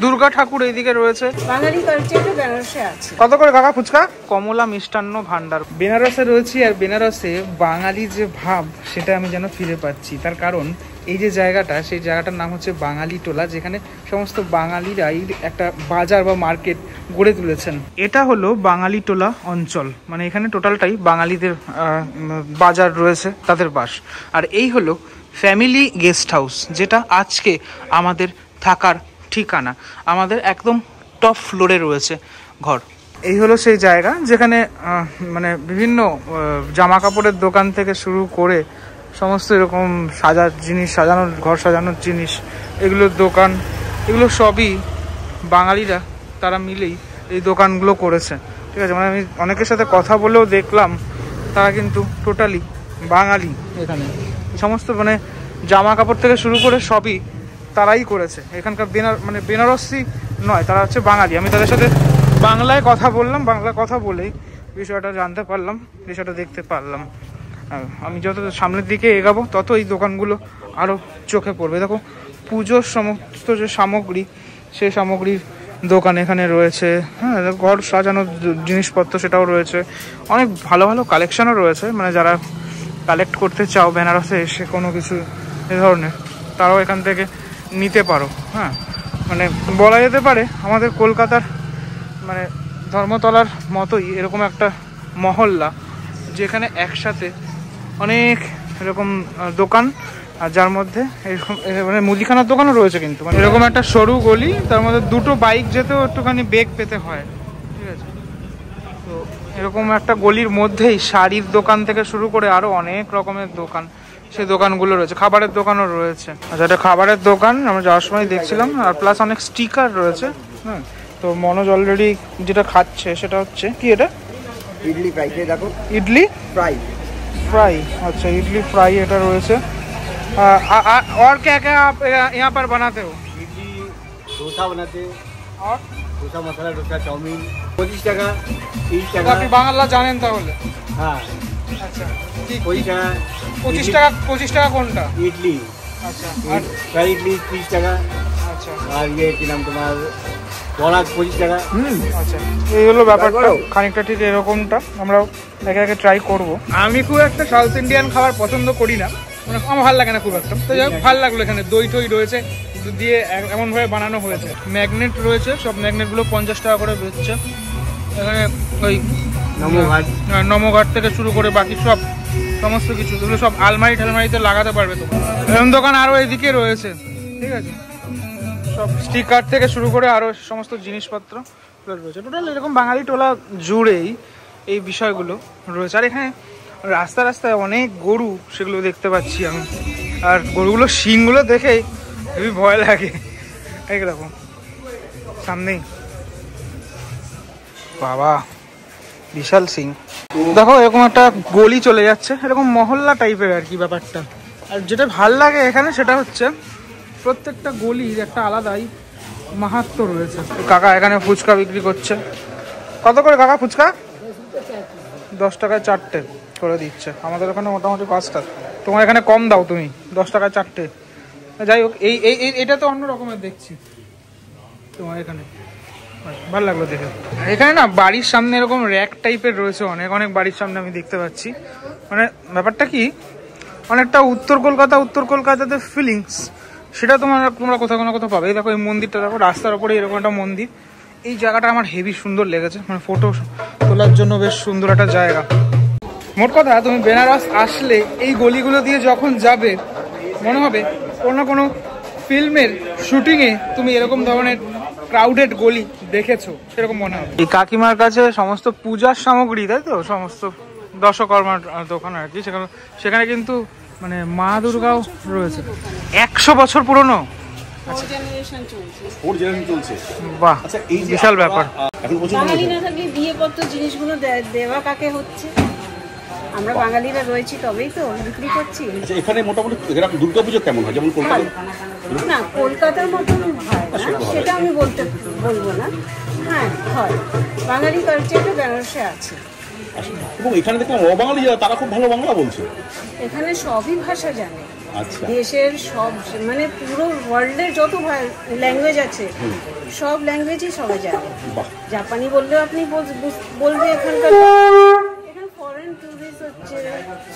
দুর্গা ঠাকুর এইদিকে রয়েছে। বাঙালি কালচারটা বেনারসে আছে। কত করে কাকা ফুচকা? কমলা মিষ্টান্ন ভান্ডার। বেনারসে রয়েছি, আর বেনারসে বাঙালি যে ভাব সেটা আমি যেন ফিরে পাচ্ছি। তার কারণ এই যে জায়গাটা, সেই জায়গাটার নাম হচ্ছে বাঙালি টোলা, যেখানে সমস্ত বাঙালিরাই একটা বাজার বা মার্কেট গড়ে তুলেছেন। এটা হলো বাঙালি টোলা অঞ্চল, মানে এখানে টোটালটাই বাঙালিদের বাজার রয়েছে, তাদের বাস। আর এই হলো ফ্যামিলি গেস্ট হাউস, যেটা আজকে আমাদের থাকার ঠিকানা। আমাদের একদম টপ ফ্লোরে রয়েছে ঘর। এই হলো সেই জায়গা যেখানে মানে বিভিন্ন জামা কাপড়ের দোকান থেকে শুরু করে সমস্ত এরকম সাজার জিনিস, সাজানোর ঘর সাজানোর জিনিস, এগুলোর দোকান, এগুলো সবই বাঙালিরা তারা মিলেই এই দোকানগুলো করেছে। ঠিক আছে, মানে আমি অনেকের সাথে কথা বলেও দেখলাম তারা কিন্তু টোটালি বাঙালি। এখানে সমস্ত মানে জামা কাপড় থেকে শুরু করে সবই তারাই করেছে। এখানকার মানে বেনারসি নয়, তারা হচ্ছে বাঙালি। আমি তাদের সাথে বাংলায় কথা বললাম, বাংলায় কথা বলেই বিষয়টা জানতে পারলাম, বিষয়টা দেখতে পারলাম। আমি যত সামনের দিকে এগাবো তত এই দোকানগুলো আরও চোখে পড়বে। দেখো পুজোর সমস্ত যে সামগ্রী, সেই সামগ্রীর দোকান এখানে রয়েছে। হ্যাঁ, ঘর সাজানোর জিনিসপত্র সেটাও রয়েছে। অনেক ভালো ভালো কালেকশনও রয়েছে, মানে যারা কালেক্ট করতে চাও বেনারসে এসে কোনো কিছু এ ধরনের, তারাও এখান থেকে নিতে পারো। হ্যাঁ, মানে বলা যেতে পারে আমাদের কলকাতার মানে ধর্মতলার মতোই এরকম একটা মহল্লা, যেখানে একসাথে অনেক এরকম দোকান, আর যার মধ্যে এরকম মানে মুদিখানার দোকানও রয়েছে। কিন্তু মানে এরকম একটা সরু গলি, তার মধ্যে দুটো বাইক যেতেও একটুখানি বেগ পেতে হয়। ঠিক আছে, তো এরকম একটা গলির মধ্যেই শাড়ির দোকান থেকে শুরু করে আরও অনেক রকমের দোকান, সেই দোকানগুলো রয়েছে। খাবারের দোকানও রয়েছে। আচ্ছা, এটা খাবারের দোকান, আমরা যাওয়ার সময় দেখছিলাম। আর প্লাস অনেক স্টিকার রয়েছে। হ্যাঁ, তো মনোজ অলরেডি যেটা খাচ্ছে সেটা হচ্ছে কি, এটা इडली फ्राई देखो, ইডলি फ्राई फ्राई। अच्छा, इडली फ्राई এটা রয়েছে। और क्या क्या आप यहाँ पर बनाते हो? इडली डोसा बनाते हैं, और डोसा मसाला डोसा चाउमीन 25 টাকা 30 টাকা। আপনি বাংলা জানেন তাহলে? হ্যাঁ, আচ্ছা, 25 টাকা 25 টাকা। 25 টাকা কোনটা? इडली। আচ্ছা, আর फ्राई इडली 30 টাকা। আচ্ছা, আর ये কি নাম তোমার, বড়া 25 টাকা। আচ্ছা, এই হলো ব্যাপারটা। খানিকটা ঠিক এরকমটা আমরাও একে একে ট্রাই করব। আমি খুব একটা সাউথ ইন্ডিয়ান খাবার পছন্দ করি না, মানে আমার ভালো লাগে না খুব একটা। তো যাই হোক, ভালো লাগলো। এখানে দই টই রয়েছে, দিয়ে এমনভাবে বানানো হয়েছে। ম্যাগনেট রয়েছে, সব ম্যাগনেটগুলো 50 টাকা করে বেচছে। এখানে ওই নমঘাট থেকে শুরু করে বাকি সব সমস্ত কিছু, এগুলো সব আলমারি ঠালমারিতে লাগাতে পারবে। তো এরকম দোকান আরও এদিকে রয়েছে। ঠিক আছে, সব স্টিকার থেকে শুরু করে আরও সমস্ত জিনিসপত্র রয়েছে। টোটাল এরকম বাঙালি টোলা জুড়েই এই বিষয়গুলো রয়েছে। আর এখানে রাস্তায় রাস্তায় অনেক গরু, সেগুলো দেখতে পাচ্ছি আমি। আর গরুগুলোর শিংগুলো দেখেই খুবই ভয় লাগে। এইরকম সামনেই বাবা বিশাল সিং। দেখো এরকম একটা গলি চলে যাচ্ছে, এরকম মহল্লা টাইপের আর কি ব্যাপারটা। আর যেটা ভাল লাগে এখানে সেটা হচ্ছে প্রত্যেকটা গলির একটা আলাদাই মাহাত্ম্য রয়েছে। কাকা এখানে ফুচকা বিক্রি করছে। কত করে কাকা ফুচকা? 10 টাকায় 4টে করে দিচ্ছে। আমাদের ওখানে মোটামুটি 5টা। তোমার এখানে কম দাও তুমি, 10 টাকায় 4টে। যাই হোক, এটা তো অন্য রকমের দেখছি তোমার এখানে। ভালো লাগলো দেখে। এখানে না বাড়ির সামনে এরকম র্যাক টাইপের রয়েছে, অনেক অনেক বাড়ির সামনে আমি দেখতে পাচ্ছি। মানে ব্যাপারটা কি, অনেকটা উত্তর কলকাতাতে ফিলিংস, সেটা তোমরা কোথাও না কোথাও পাবে। দেখো এই মন্দিরটা, দেখো রাস্তার ওপরে এরকম একটা মন্দির। এই জায়গাটা আমার হেভি সুন্দর লেগেছে, মানে ফটো তোলার জন্য বেশ সুন্দর একটা জায়গা। মোট কথা, তুমি বেনারস আসলে এই গলিগুলো দিয়ে যখন যাবে, মনে হবে কোনো না কোনো ফিল্মের শুটিংয়ে তুমি এরকম ধরনের ক্রাউডেড গলি দেখেছো, সেরকম মনে হবে। এই কাকিমার কাছে সমস্ত পূজার সামগ্রী, তাই তো, সমস্ত দশকর্মার দোকান আর কি। সেখানে কিন্তু মানে মা দুর্গাও রয়েছে। 100 বছর পুরনো। বাহ, বিশাল ব্যাপার। জিনিসগুলো দেওয়া কাকে হচ্ছে, আমরা বাঙালিরা রয়েছি তবেই তো বিক্রি করছি। এখানে মোটামুটি দুর্গাপুজো কেমন হয়? যেমন কলকাতা না, কলকাতার মতন হয় না, সেটা আমি বলবো না। হ্যাঁ হয়, বাঙালি কালচারটা বেনারসে আছে। এবং এখানে দেখলাম অবাঙালি যারা, তারা খুব ভালো বাংলা বলছে। এখানে সবই ভাষা জানে, আচ্ছা। দেশের সব মানে পুরো ওয়ার্ল্ডের যত ল্যাঙ্গুয়েজ আছে সব ল্যাঙ্গুয়েজই সবাই জানে। জাপানি বললেও আপনি বলবে এখানকার ফরেন টুরিস্ট হচ্ছে,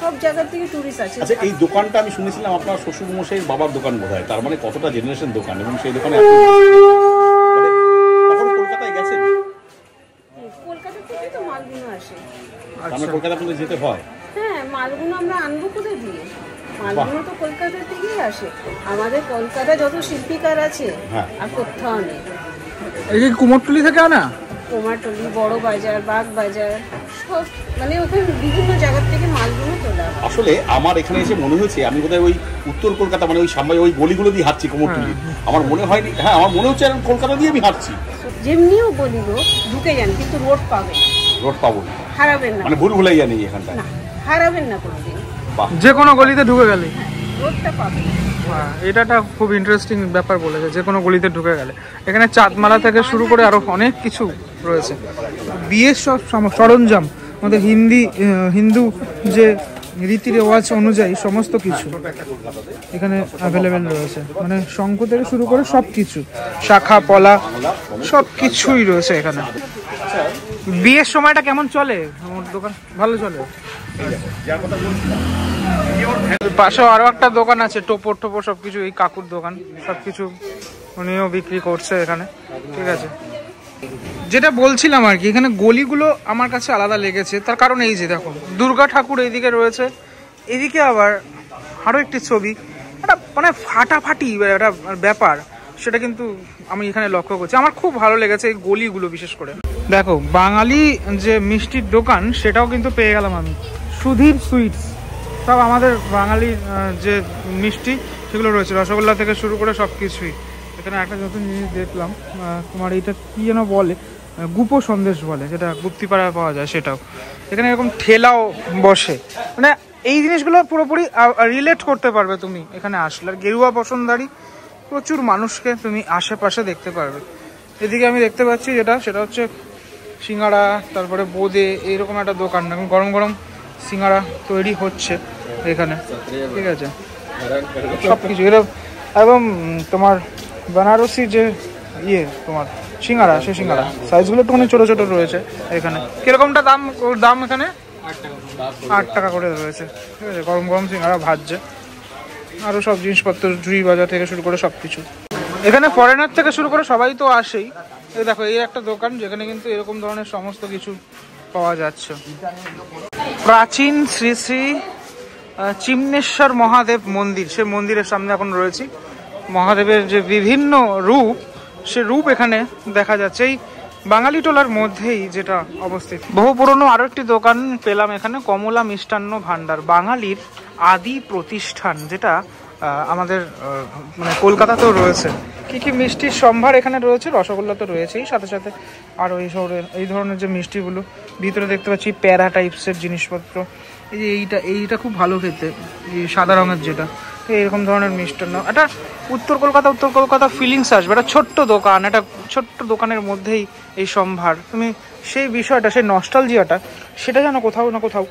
সব জায়গা থেকে টুরিস্ট আছে। আচ্ছা, এই দোকানটা আমি শুনেছিলাম আপনার শ্বশুরমশাইয়ের বাবার দোকান বোধহয়, তার মানে কতটা জেনারেশন দোকান, এবং সেই দোকানে কলকাতায় গেছেন? কলকাতা থেকে তো মালগুলো আসে। আমরা কলকাতা পর্যন্ত যেতে হয়? হ্যাঁ, মালগুলো আমরা আনবো কোথায় দিয়ে? মালগুলো তো কলকাতা থেকেই আসে। আমাদের কলকাতা যত শিল্পীকার আছে আর কোথাও নেই। এই যে কুমোরটুলি থেকে আনা, কুমারটুলি, বড় বাজার, বাগ বাজার, সব মানে ওখানে বিভিন্ন জায়গা থেকে মালগুলো তোলা। আসলে আমার এখানে এসে মনে হয়েছে আমি বোধহয় ওই উত্তর কলকাতা মানে ওই সামনে ওই গলিগুলো দিয়ে হাঁটছি কুমোরটুলি। আমার মনে হয়নি, হ্যাঁ আমার মনে হচ্ছে কলকাতা দিয়ে আমি হাঁটছি। যেমনিও বলিল ঢুকে যান, কিন্তু রোড পাবেন, রোড পাবো না, হারাবেন না, মানে ভুল ভুলাইয়া নেই এখানটা, হারাবেন না কোনোদিন, যে কোনো গলিতে ঢুকে গেলে রোডটা পাবেন। এটা একটা খুব ইন্টারেস্টিং ব্যাপার বলেছে, যে কোনো গলিতে ঢুকে গেলে। এখানে চাঁদমালা থেকে শুরু করে আরো অনেক কিছু রয়েছে, বিয়ের সব সরঞ্জাম, আমাদের হিন্দু যে রীতি রেওয়াজ অনুযায়ী সমস্ত কিছু এখানে অ্যাভেলেবেল রয়েছে, মানে শঙ্খ থেকে শুরু করে সব কিছু, শাখা পলা সব কিছুই রয়েছে এখানে। বিয়ের সময়টা কেমন চলে আমার দোকান? ভালো চলে। পাশে আরো একটা দোকান আছে, টোপর টোপর সবকিছু, এই কাকুর দোকান, সবকিছু উনিও বিক্রি করছে এখানে। ঠিক আছে, যেটা বলছিলাম আর কি, এখানে গলিগুলো আমার কাছে আলাদা লেগেছে, তার কারণ এই যে দেখো দুর্গা ঠাকুর এইদিকে রয়েছে, এদিকে আবার আরো একটি ছবি, একটা মানে ফাটাফাটি একটা ব্যাপার, সেটা কিন্তু আমি এখানে লক্ষ্য করছি। আমার খুব ভালো লেগেছে এই গলিগুলো বিশেষ করে। দেখো বাঙালি যে মিষ্টির দোকান সেটাও কিন্তু পেয়ে গেলাম আমি, সুধীর সুইটস, সব আমাদের বাঙালির যে মিষ্টি সেগুলো রয়েছে, রসগোল্লা থেকে শুরু করে সব কিছুই। এখানে একটা নতুন জিনিস দেখলাম, তোমার এইটা কি যেন বলে, গুপো সন্দেশ বলে, যেটা গুপ্তিপাড়ায় পাওয়া যায়, সেটাও এখানে এরকম ঠেলাও বসে, মানে এই জিনিসগুলো পুরোপুরি রিলেট করতে পারবে তুমি এখানে আসলে। আর গেরুয়া বসনদারি প্রচুর মানুষকে তুমি আশেপাশে দেখতে পারবে। এদিকে আমি দেখতে পাচ্ছি সেটা হচ্ছে সিঙ্গাড়া, তারপরে বোঁদে, এইরকম একটা দোকান, এখন গরম গরম সিঙ্গাড়া তৈরি হচ্ছে এখানে। ঠিক আছে, সব কিছু এরকম, এবং তোমার বেনারসি যে তোমার সিঙ্গাড়া, সে সিঙ্গাড়া সাইজগুলো একটুখানি ছোটো ছোটো রয়েছে এখানে। কিরকমটা দাম এখানে? 8 টাকা করে রয়েছে। ঠিক আছে, গরম গরম সিঙ্গাড়া ভাজছে, আরও সব জিনিসপত্র, জুই বাজার থেকে শুরু করে সব কিছু। এখানে ফরেনার থেকে শুরু করে সবাই তো আসেই। এই দেখো, এই একটা দোকান যেখানে কিন্তু এরকম ধরনের সমস্ত কিছু পাওয়া যাচ্ছে। প্রাচীন শ্রী শ্রী চিমনেশ্বর মহাদেব মন্দির, সে মন্দিরের সামনে এখন রয়েছি। মহাদেবের যে বিভিন্ন রূপ, সে রূপ এখানে দেখা যাচ্ছে এই বাঙালি টোলার মধ্যেই যেটা অবস্থিত। বহু পুরনো আরো একটি দোকান পেলাম এখানে, কমলা মিষ্টান্ন ভান্ডার, বাঙালির আদি প্রতিষ্ঠান, যেটা আমাদের মানে কলকাতাতেও রয়েছে। কি কি মিষ্টির সম্ভার এখানে রয়েছে, রসগোল্লা তো রয়েছেই, সাথে সাথে আরও এই ধরনের যে মিষ্টিগুলো, ভিতরে দেখতে পাচ্ছি প্যারা টাইপসের জিনিসপত্র। এই যে এইটা খুব ভালো খেতে, এই সাদা রঙের যেটা, এরকম ধরনের মিষ্টান্ন। একটা উত্তর কলকাতা ফিলিংস আসবে, একটা ছোট্ট দোকান, একটা ছোট্ট দোকানের মধ্যেই এই সম্ভার, তুমি সেই বিষয়টা, সেই নস্টালজিয়াটা, সেটা যেন কোথাও না কোথাও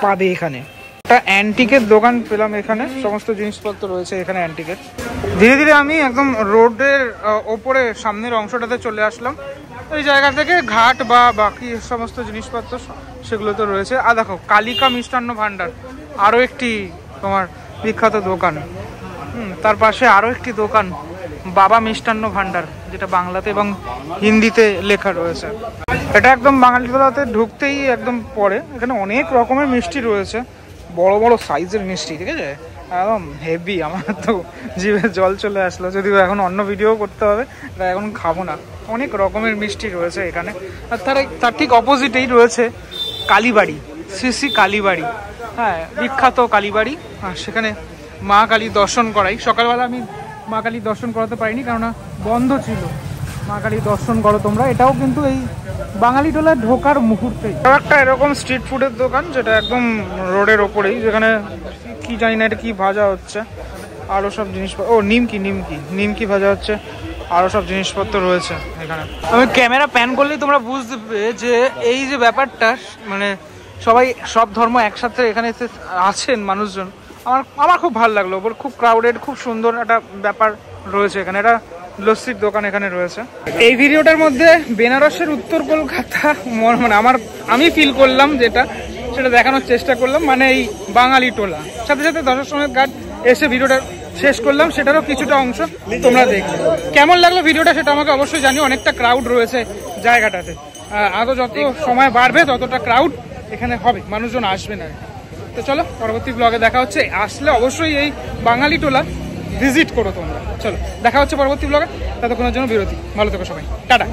পাবে এখানে। একটা অ্যান্টিকের দোকান পেলাম এখানে, সমস্ত জিনিসপত্র রয়েছে এখানে অ্যান্টিকের। ধীরে ধীরে আমি একদম রোডের ওপরে সামনের অংশটাতে চলে আসলাম। এই জায়গা থেকে ঘাট বা বাকি সমস্ত জিনিসপত্র সেগুলো তো রয়েছে। আর দেখো কালিকা মিষ্টান্ন ভান্ডার, আরও একটি তোমার বিখ্যাত দোকান। তার পাশে আরও একটি দোকান, বাবা মিষ্টান্ন ভান্ডার, যেটা বাংলাতে এবং হিন্দিতে লেখা রয়েছে। এটা একদম বাঙালিটোলাতে ঢুকতেই একদম পরে, এখানে অনেক রকমের মিষ্টি রয়েছে, বড় বড় সাইজের মিষ্টি। ঠিক আছে, একদম হেভি, আমার তো জিভে জল চলে আসলো, যদিও এখন অন্য ভিডিও করতে হবে, এখন খাবো না। অনেক রকমের মিষ্টি রয়েছে এখানে। আর তার ঠিক অপোজিটেই রয়েছে কালীবাড়ি, শ্রী শ্রী কালীবাড়ি, হ্যাঁ বিখ্যাত কালীবাড়ি। আর সেখানে মা কালী দর্শন করাই। সকালবেলা আমি মা কালী দর্শন করাতে পারিনি, কেননা বন্ধ ছিল। মা কালী দর্শন করো তোমরা, এটাও কিন্তু এই বাঙালি টোলায় ঢোকার মুহূর্তেই। একটা এরকম স্ট্রিট ফুডের দোকান, যেটা একদম রোডের ওপরেই, যেখানে কি জানি না এটা কি ভাজা হচ্ছে, আরও সব জিনিসপত্র, নিমকি ভাজা হচ্ছে, আরও সব জিনিসপত্র রয়েছে এখানে। আমি ক্যামেরা প্যান করলেই তোমরা বুঝবে যে এই যে ব্যাপারটা, মানে সবাই সব ধর্ম একসাথে এখানে আছেন মানুষজন, আমার খুব ভালো লাগলো, খুব ক্রাউডেড, খুব সুন্দর একটা ব্যাপার রয়েছে এখানে। এটা লস্যির দোকান এখানে রয়েছে। এই ভিডিওটার মধ্যে বেনারসের উত্তর কলকাতা মানে আমি ফিল করলাম যেটা, সেটা দেখানোর চেষ্টা করলাম। মানে এই বাঙালি টোলা, সাথে সাথে দশাশ্বমেধ ঘাট এসে ভিডিওটা শেষ করলাম, সেটারও কিছুটা অংশ তোমরা দেখলে। কেমন লাগলো ভিডিওটা সেটা আমাকে অবশ্যই জানিও। অনেকটা ক্রাউড রয়েছে জায়গাটাতে, আরও যত সময় বাড়বে ততটা ক্রাউড এখানে হবে, মানুষজন আসবে না। তো চলো পরবর্তী ব্লগে দেখা হচ্ছে। আসলে অবশ্যই এই বাঙালি টোলা ভিজিট করো তোমরা। চলো দেখা হচ্ছে পরবর্তী ব্লগে, ততক্ষণের জন্য বিরতি। ভালো থেকো সবাই, টাটা।